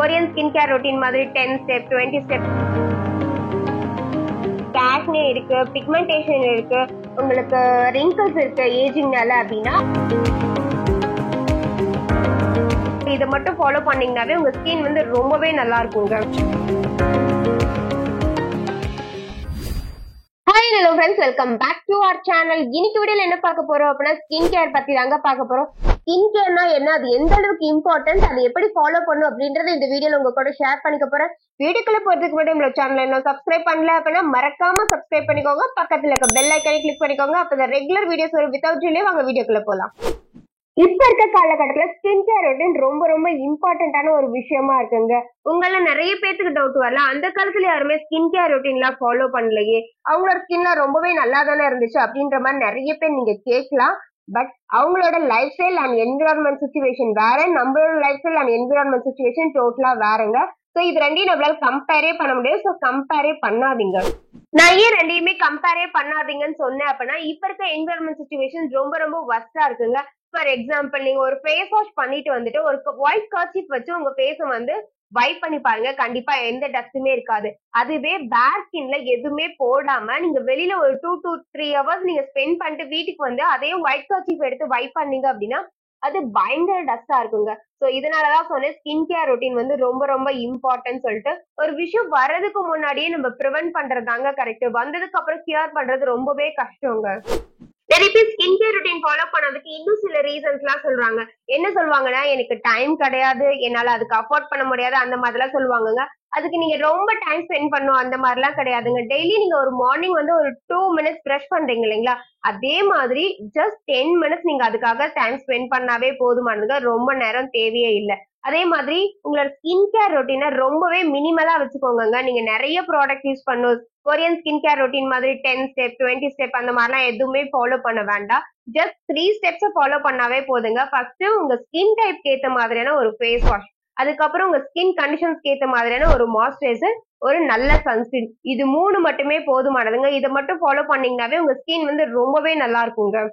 Korean skin care routine மாதிரி 10 step 20 step acne இருக்கு, pigmentation இருக்கு, உங்களுக்கு ரிங்கிள்ஸ் இருக்கு ஏஜிங்னால அப்படின்னா இதை மட்டும் ஃபாலோ பண்ணீங்கன்னாவே உங்க ஸ்கின் வந்து ரொம்பவே நல்லா இருக்குங்க. Hello friends, welcome back to our channel. இன்னைக்கு வீடியோல என்ன பார்க்க போறோம் அப்படின்னா ஸ்கின் கேர் பத்தி தாங்க பார்க்க போறோம். ஸ்கின் கேர்னா என்ன, அது எந்த அளவுக்கு இம்பார்ட்டன்ட், அதை எப்படி ஃபாலோ பண்ணும் அப்படின்றத இந்த வீடியோல உங்க கூட ஷேர் பண்ணிக்க போறேன். வீடியோக்குள்ள போறதுக்கு முன்னாடி நம்மளோட சேனல் இன்னும் சப்ஸ்கிரைப் பண்ணல அப்படின்னா மறக்காம சப்ஸ்கிரைப் பண்ணிக்கோங்க. பக்கத்துல இருக்க பெல் ஐக்கானை கிளிக் பண்ணிக்கோங்க. அப்பதான் ரெகுலர் வீடியோஸ் வரும். வித்வுட் டிலே வாங்க வீடியோக்குள்ள போலாம். இப்ப இருக்க காலகட்டத்துல ஸ்கின் கேர் ரொட்டீன் ரொம்ப ரொம்ப இம்பார்ட்டன்டான ஒரு விஷயமா இருக்குங்க. உங்கள நிறைய பேருக்கு டவுட் வரல, அந்த காலத்துல யாருமே ஸ்கின் கேர் ரொட்டீன்லாம் ஃபாலோ பண்ணலையே, அவங்களோட ஸ்கின்ல ரொம்பவே நல்லா தானே இருந்துச்சு அப்படின்ற மாதிரி நிறைய பேர் நீங்க கேட்கலாம். பட் அவங்களோட life style and environment situation வேற, நம்மளோட life style and environment situation டோட்டலா வேறங்க. சோ இது ரெண்டையும் நம்மளால கம்பேரே பண்ண முடியாது. சோ கம்பேரே பண்ணாதீங்க. நான் ஏன் ரெண்டையுமே கம்பேரே பண்ணாதீங்கன்னு சொன்னேன் அப்படின்னா, இப்ப இருக்க என்விரான்மெண்ட் சிச்சுவேஷன் ரொம்ப ரொம்ப வர்ஸ்டா இருக்குங்க. ஃபார் எக்ஸாம்பிள், நீங்க ஒரு ஃபேஸ் வாஷ் பண்ணிட்டு வந்துட்டு ஒரு ஒயிட் கர்ச்சீஃப் வச்சு உங்க ஃபேஸை வந்து வைப் பண்ணி பாருங்க, கண்டிப்பா எந்த டஸ்ட்டுமே இருக்காது. அதுவே பேர் ஸ்கின்ல எதுவுமே போடாம நீங்க வெளியில ஒரு 2 to 3 hours நீங்க ஸ்பெண்ட் பண்ணிட்டு வீட்டுக்கு வந்து அதே ஒயிட் கர்ச்சீஃப் எடுத்து வைப் பண்ணீங்க அப்படின்னா அது பயங்கர டஸ்டா இருக்குங்க. சோ இதனாலதான் சொன்னேன் ஸ்கின் கேர் ரொட்டீன் வந்து ரொம்ப ரொம்ப இம்பார்ட்டன்ட் சொல்லிட்டு. ஒரு விஷயம் வர்றதுக்கு முன்னாடியே நம்ம ப்ரிவென்ட் பண்றதாங்க கரெக்ட். வந்ததுக்கு அப்புறம் கியூர் பண்றது ரொம்பவே கஷ்டங்க. நிறைய பேர் ஸ்கின் கேர் ரொட்டீன் ஃபாலோ பண்ணதுக்கு இன்னும் சில ரீசன்ஸ் எல்லாம் சொல்றாங்க. என்ன சொல்லுவாங்கன்னா, எனக்கு டைம் கிடையாது, என்னால அதுக்கு அஃபோர்ட் பண்ண முடியாது, அந்த மாதிரிலாம் சொல்லுவாங்க. அதுக்கு நீங்க ரொம்ப டைம் ஸ்பெண்ட் பண்ணும் அந்த மாதிரிலாம் கிடையாதுங்க. டெய்லி நீங்க ஒரு மார்னிங் வந்து ஒரு 2 minutes ப்ரஷ் பண்றீங்க இல்லைங்களா, அதே மாதிரி ஜஸ்ட் 10 minutes நீங்க அதுக்காக டைம் ஸ்பெண்ட் பண்ணாவே போதுமானதுங்க. ரொம்ப நேரம் தேவையே இல்லை. அதே மாதிரி உங்களோட ஸ்கின் கேர் ரொட்டீனை ரொம்பவே மினிமலா வச்சுக்கோங்க. நீங்க நிறைய ப்ராடக்ட் யூஸ் பண்ணும் கொரியன் ஸ்கின் கேர் ரொட்டீன் மாதிரி 10 ஸ்டெப் 20 ஸ்டெப் அந்த மாதிரிலாம் எதுவுமே ஃபாலோ பண்ண வேண்டாம். ஜஸ்ட் 3 ஸ்டெப்ஸ் ஃபாலோ பண்ணாவே போதுங்க. ஃபர்ஸ்ட் உங்க ஸ்கின் டைப் ஏத்த மாதிரியான ஒரு ஃபேஸ் வாஷ், அதுக்கப்புறம் உங்க ஸ்கின் கண்டிஷன்ஸ்க்கு ஏத்த மாதிரியான ஒரு மாய்ஸ்சரைசர், ஒரு நல்ல சன்ஸ்கிரீன். இது 3 மட்டுமே போதுமானதுங்க. இதை மட்டும் ஃபாலோ பண்ணீங்கன்னாவே உங்க ஸ்கின் வந்து ரொம்பவே நல்லா இருக்குங்க.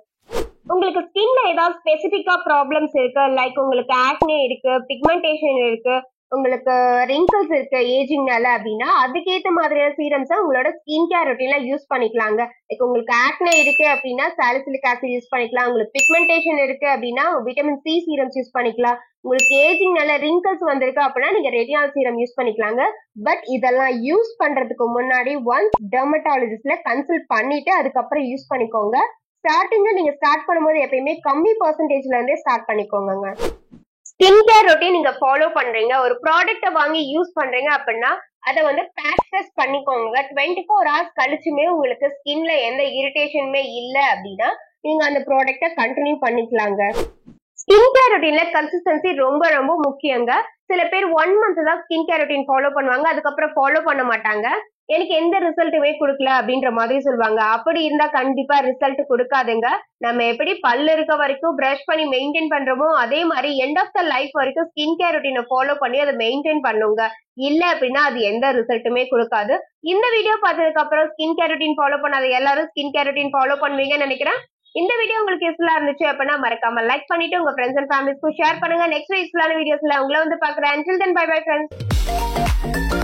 உங்களுக்கு ஸ்கின்ல ஏதாவது ஸ்பெசிபிக்கா ப்ராப்ளம்ஸ் இருக்கு, லைக் உங்களுக்கு ஆக்னே இருக்கு, பிக்மெண்டேஷன் இருக்கு, உங்களுக்கு ரிங்கிள்ஸ் இருக்கு ஏஜிங்னால அப்படின்னா அதுக்கேற்ற மாதிரியான சீரம்ஸை உங்களோட ஸ்கின் கேர் ரொட்டீன்ல யூஸ் பண்ணிக்கலாங்க. லைக் உங்களுக்கு ஆக்னே இருக்கு அப்படின்னா சாலிசிலிக் ஆசிட் யூஸ் பண்ணிக்கலாம். உங்களுக்கு பிக்மெண்டேஷன் இருக்கு அப்படின்னா விட்டமின் சி சீரம்ஸ் யூஸ் பண்ணிக்கலாம். உங்களுக்கு ஏஜிங்னால ரிங்கிள்ஸ் வந்திருக்கு அப்படின்னா நீங்க ரெட்டினால் சீரம் யூஸ் பண்ணிக்கலாங்க. பட் இதெல்லாம் யூஸ் பண்றதுக்கு முன்னாடி ஒன்ஸ் டெர்மட்டாலஜிஸ்ட்ல கன்சல்ட் பண்ணிட்டு அதுக்கப்புறம் யூஸ் பண்ணிக்கோங்க. ஸ்டார்டிங்ல நீங்க ஸ்டார்ட் பண்ணும்போது எப்பயுமே கம்மி பர்சன்டேஜ்ல இருந்தே ஸ்டார்ட் பண்ணிக்கோங்க. ஸ்கின் கேர் ரொட்டீன் நீங்க ஃபாலோ பண்றீங்க, ஒரு ப்ராடக்ட்டை வாங்கி யூஸ் பண்றீங்க அப்படின்னா அதை வந்து பேட்ச் டெஸ்ட் பண்ணிக்கோங்க. 24 hours கழிச்சுமே உங்களுக்கு ஸ்கின்ல எந்த இரிட்டேஷனுமே இல்லை அப்படின்னா நீங்க அந்த ப்ராடக்ட்டை கண்டினியூ பண்ணிக்கலாங்க. ஸ்கின் கேர் ரொட்டீன்ல கன்சிஸ்டன்சி ரொம்ப ரொம்ப முக்கியங்க. சில பேர் 1 month தான் ஸ்கின் கேர் ரொட்டீன் ஃபாலோ பண்ணுவாங்க, அதுக்கப்புறம் ஃபாலோ பண்ண மாட்டாங்க. எனக்கு எந்த ரிசல்ட்டுமே கொடுக்கல அப்படின்ற மாதிரி சொல்லுவாங்க. அப்படி இருந்தா கண்டிப்பா ரிசல்ட் கொடுக்காதுங்க. நம்ம எப்படி பல்லு இருக்க வரைக்கும் பிரஷ் பண்ணி மெயின்டைன் பண்றோமோ அதே மாதிரி எண்ட் ஆஃப் த லைஃப் வரைக்கும் ஸ்கின் கேர் ரொட்டீனை ஃபாலோ பண்ணி அதை மெயின்டைன் பண்ணுங்க. இல்ல அப்படின்னா அது எந்த ரிசல்ட்டுமே கொடுக்காது. இந்த வீடியோ பார்த்ததுக்கு அப்புறம் ஸ்கின் கேர் ரொட்டீன் ஃபாலோ பண்ணாத எல்லாரும் ஸ்கின் கேர் ரொட்டீன் ஃபாலோ பண்ணுவீங்கன்னு நினைக்கிறேன். இந்த வீடியோ உங்களுக்கு யூஸ்ஃபுல்லா இருந்துச்சு அப்படின்னா மறக்காம லைக் பண்ணிட்டு உங்க ஃப்ரெண்ட்ஸ் அண்ட் ஃபேமிலிஸ்க்கு ஷேர் பண்ணுங்க. நெக்ஸ்ட் யூஸ்ஃபுல்லான வீடியோஸ்ல உங்களை வந்து பாக்குறேன். Until then, bye bye friends.